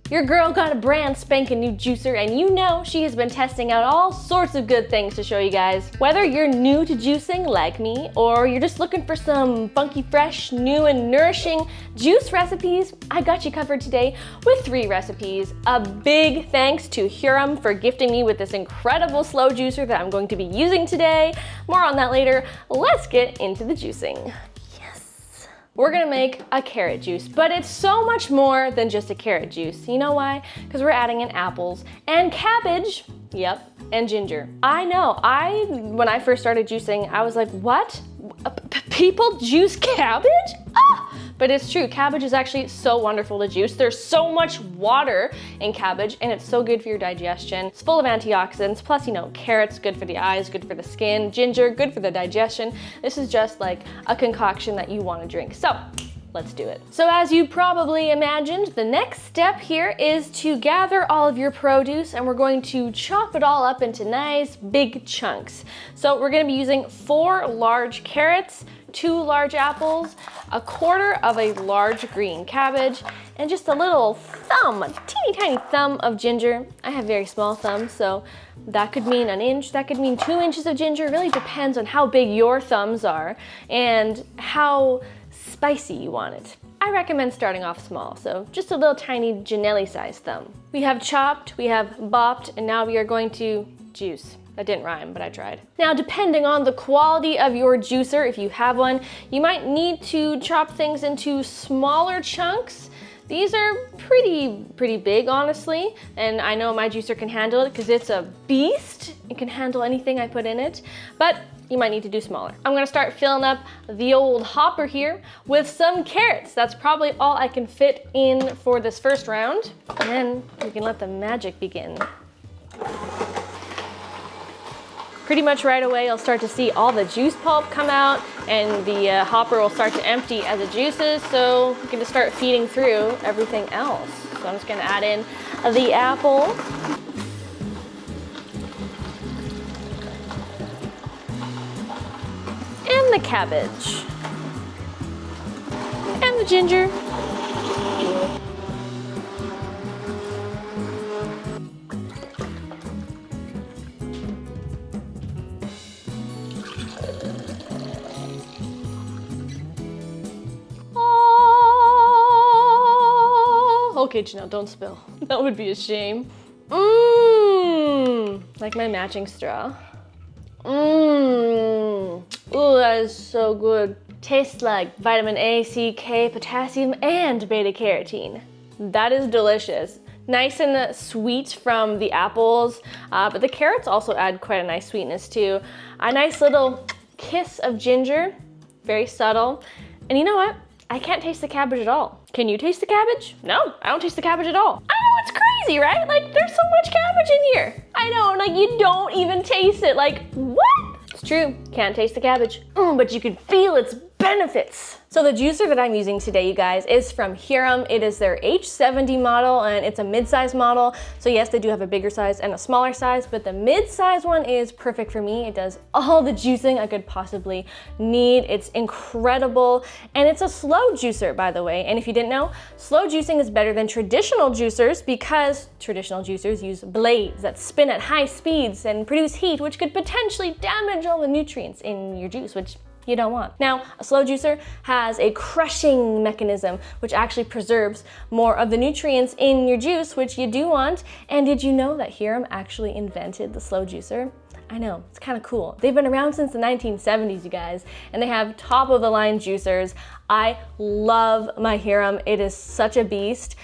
Your girl got a brand spanking new juicer, and you know she has been testing out all sorts of good things to show you guys. Whether you're new to juicing like me, or you're just looking for some funky, fresh, new and nourishing juice recipes, I got you covered today with 3 recipes. A big thanks to Herum for gifting me with this incredible slow juicer that I'm going to be using today. More on that later. Let's get into the juicing. We're gonna make a carrot juice, but it's so much more than just a carrot juice. You know why? Because we're adding in apples and cabbage, yep, and ginger. I know, when I first started juicing, I was like, what? People juice cabbage? Ah! But it's true, cabbage is actually so wonderful to juice. There's so much water in cabbage and it's so good for your digestion. It's full of antioxidants, plus, you know, carrots, good for the eyes, good for the skin, ginger, good for the digestion. This is just like a concoction that you want to drink. So let's do it. So as you probably imagined, the next step here is to gather all of your produce and we're going to chop it all up into nice big chunks. So we're going to be using 4 large carrots, 2 large apples, a quarter of a large green cabbage, and just a little thumb, a teeny tiny thumb of ginger. I have very small thumbs, so that could mean an inch, that could mean 2 inches of ginger. It really depends on how big your thumbs are and how spicy you want it. I recommend starting off small, so just a little tiny janelle sized thumb. We have chopped, we have bopped, and now we are going to juice. That didn't rhyme, but I tried. Now, depending on the quality of your juicer, if you have one, you might need to chop things into smaller chunks. These are pretty big, honestly, and I know my juicer can handle it because it's a beast. It can handle anything I put in it, but you might need to do smaller. I'm gonna start filling up the old hopper here with some carrots. That's probably all I can fit in for this first round, and then we can let the magic begin. Pretty much right away, you'll start to see all the juice pulp come out and the hopper will start to empty as it juices, so you can just start feeding through everything else. So I'm just gonna add in the apple. And the cabbage. And the ginger. Okay, Janelle, don't spill. That would be a shame. Mmm, like my matching straw. Mmm, ooh, that is so good. Tastes like vitamin A, C, K, potassium, and beta carotene. That is delicious. Nice and sweet from the apples, but the carrots also add quite a nice sweetness too. A nice little kiss of ginger, very subtle. And you know what? I can't taste the cabbage at all. Can you taste the cabbage? No, I don't taste the cabbage at all. I know, it's crazy, right? Like, there's so much cabbage in here. I know, like, you don't even taste it. Like, what? It's true, can't taste the cabbage. But you can feel its benefits. So the juicer that I'm using today, you guys, is from Herum. It is their H70 model, and it's a mid-size model. So yes, they do have a bigger size and a smaller size, but the mid-size one is perfect for me. It does all the juicing I could possibly need. It's incredible, and it's a slow juicer, by the way. And if you didn't know, slow juicing is better than traditional juicers because traditional juicers use blades that spin at high speeds and produce heat, which could potentially damage all the nutrients in your juice, which you don't want. Now, a slow juicer has a crushing mechanism, which actually preserves more of the nutrients in your juice, which you do want. And did you know that Herum actually invented the slow juicer? I know, it's kind of cool. They've been around since the 1970s, you guys, and they have top of the line juicers. I love my Herum. It is such a beast.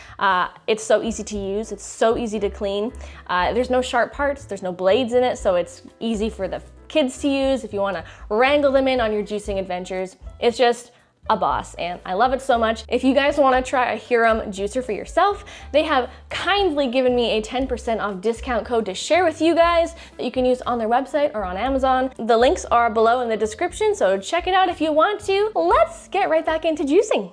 It's so easy to use. It's so easy to clean. There's no sharp parts. There's no blades in it, so it's easy for the kids to use if you want to wrangle them in on your juicing adventures. It's just a boss, and I love it so much. If you guys want to try a Herum juicer for yourself, they have kindly given me a 10% off discount code to share with you guys that you can use on their website or on Amazon. The links are below in the description, so check it out if you want to. Let's get right back into juicing.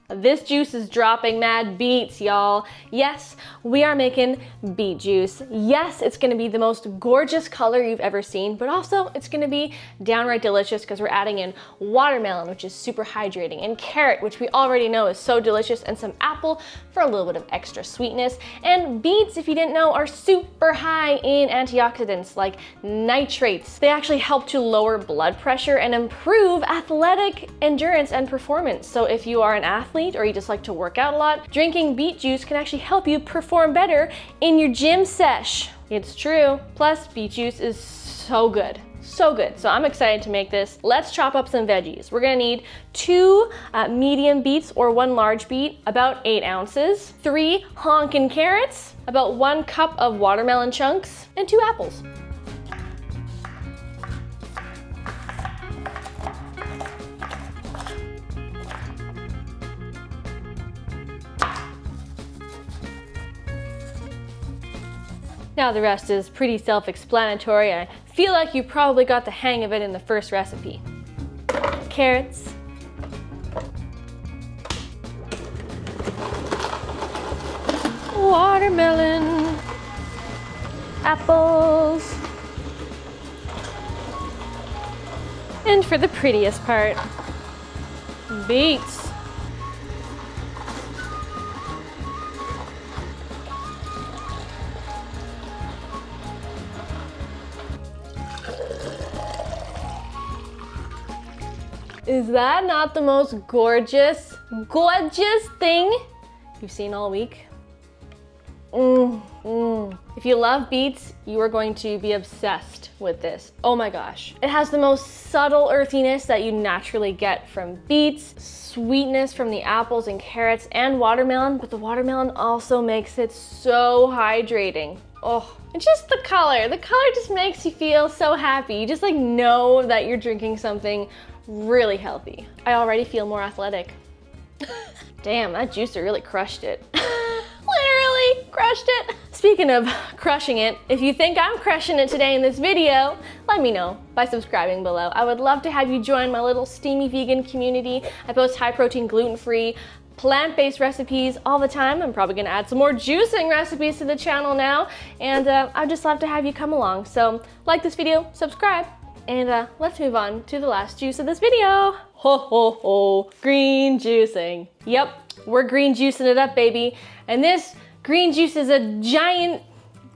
This juice is dropping mad beets, y'all. Yes, we are making beet juice. Yes, it's gonna be the most gorgeous color you've ever seen, but also it's gonna be downright delicious because we're adding in watermelon, which is super hydrating, and carrot, which we already know is so delicious, and some apple for a little bit of extra sweetness. And beets, if you didn't know, are super high in antioxidants like nitrates. They actually help to lower blood pressure and improve athletic endurance and performance. So if you are an athlete or you just like to work out a lot, drinking beet juice can actually help you perform better in your gym sesh. It's true. Plus, beet juice is so good. So good. So I'm excited to make this. Let's chop up some veggies. We're gonna need 2 medium beets or 1 large beet, about 8 ounces, 3 honkin' carrots, about 1 cup of watermelon chunks, and 2 apples. Now the rest is pretty self-explanatory. I feel like you probably got the hang of it in the first recipe. Carrots. Watermelon. Apples. And for the prettiest part, beets. Is that not the most gorgeous thing you've seen all week? If you love beets, you are going to be obsessed with this. Oh my gosh. It has the most subtle earthiness that you naturally get from beets, sweetness from the apples and carrots and watermelon, but the watermelon also makes it so hydrating. Oh, and just the color. The color just makes you feel so happy. You just like know that you're drinking something really healthy. I already feel more athletic. Damn, that juicer really crushed it. Literally crushed it. Speaking of crushing it, if you think I'm crushing it today in this video, let me know by subscribing below. I would love to have you join my little Steamy Vegan community. I post high protein, gluten-free, plant-based recipes all the time. I'm probably gonna add some more juicing recipes to the channel now, and I'd just love to have you come along. So like this video, subscribe, and let's move on to the last juice of this video. Ho ho ho, green juicing. Yep, we're green juicing it up, baby. And this green juice is a giant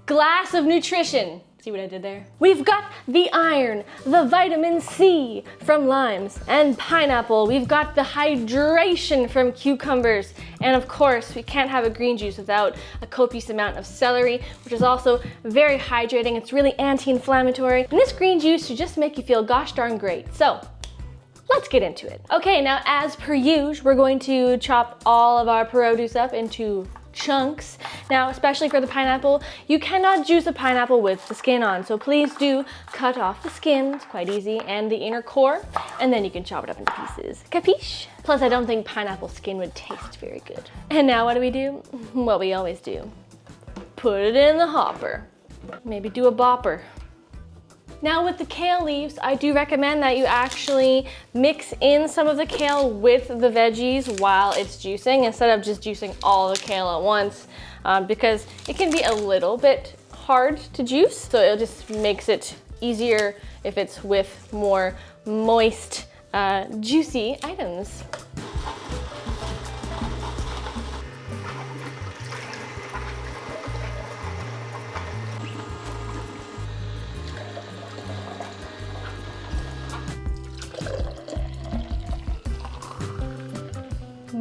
glass of nutrition. See what I did there? We've got the iron, the vitamin C from limes and pineapple. We've got the hydration from cucumbers. And of course, we can't have a green juice without a copious amount of celery, which is also very hydrating. It's really anti-inflammatory. And this green juice should just make you feel gosh darn great. So let's get into it. Okay, now as per usual, we're going to chop all of our produce up into chunks. Now, especially for the pineapple, you cannot juice a pineapple with the skin on, so please do cut off the skin, it's quite easy, and the inner core, and then you can chop it up into pieces. Capiche? Plus, I don't think pineapple skin would taste very good. And now what do? What we always do. Put it in the hopper. Maybe do a bopper. Now with the kale leaves, I do recommend that you actually mix in some of the kale with the veggies while it's juicing instead of just juicing all the kale at once because it can be a little bit hard to juice. So it just makes it easier if it's with more moist, juicy items.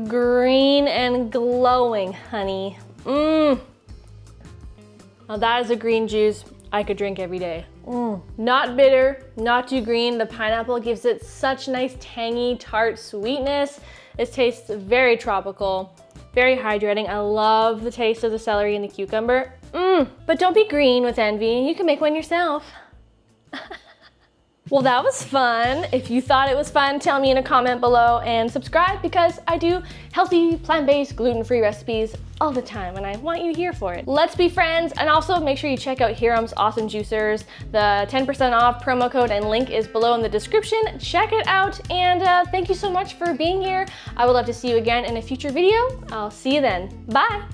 Green and glowing, honey. Now that is a green juice I could drink every day. Not bitter, not too green. The pineapple gives it such nice tangy, tart sweetness. It tastes very tropical, very hydrating. I love the taste of the celery and the cucumber. But don't be green with envy. You can make one yourself. Well, that was fun. If you thought it was fun, tell me in a comment below and subscribe because I do healthy, plant-based, gluten-free recipes all the time and I want you here for it. Let's be friends, and also make sure you check out Herum's awesome juicers. The 10% off promo code and link is below in the description. Check it out, and thank you so much for being here. I would love to see you again in a future video. I'll see you then. Bye.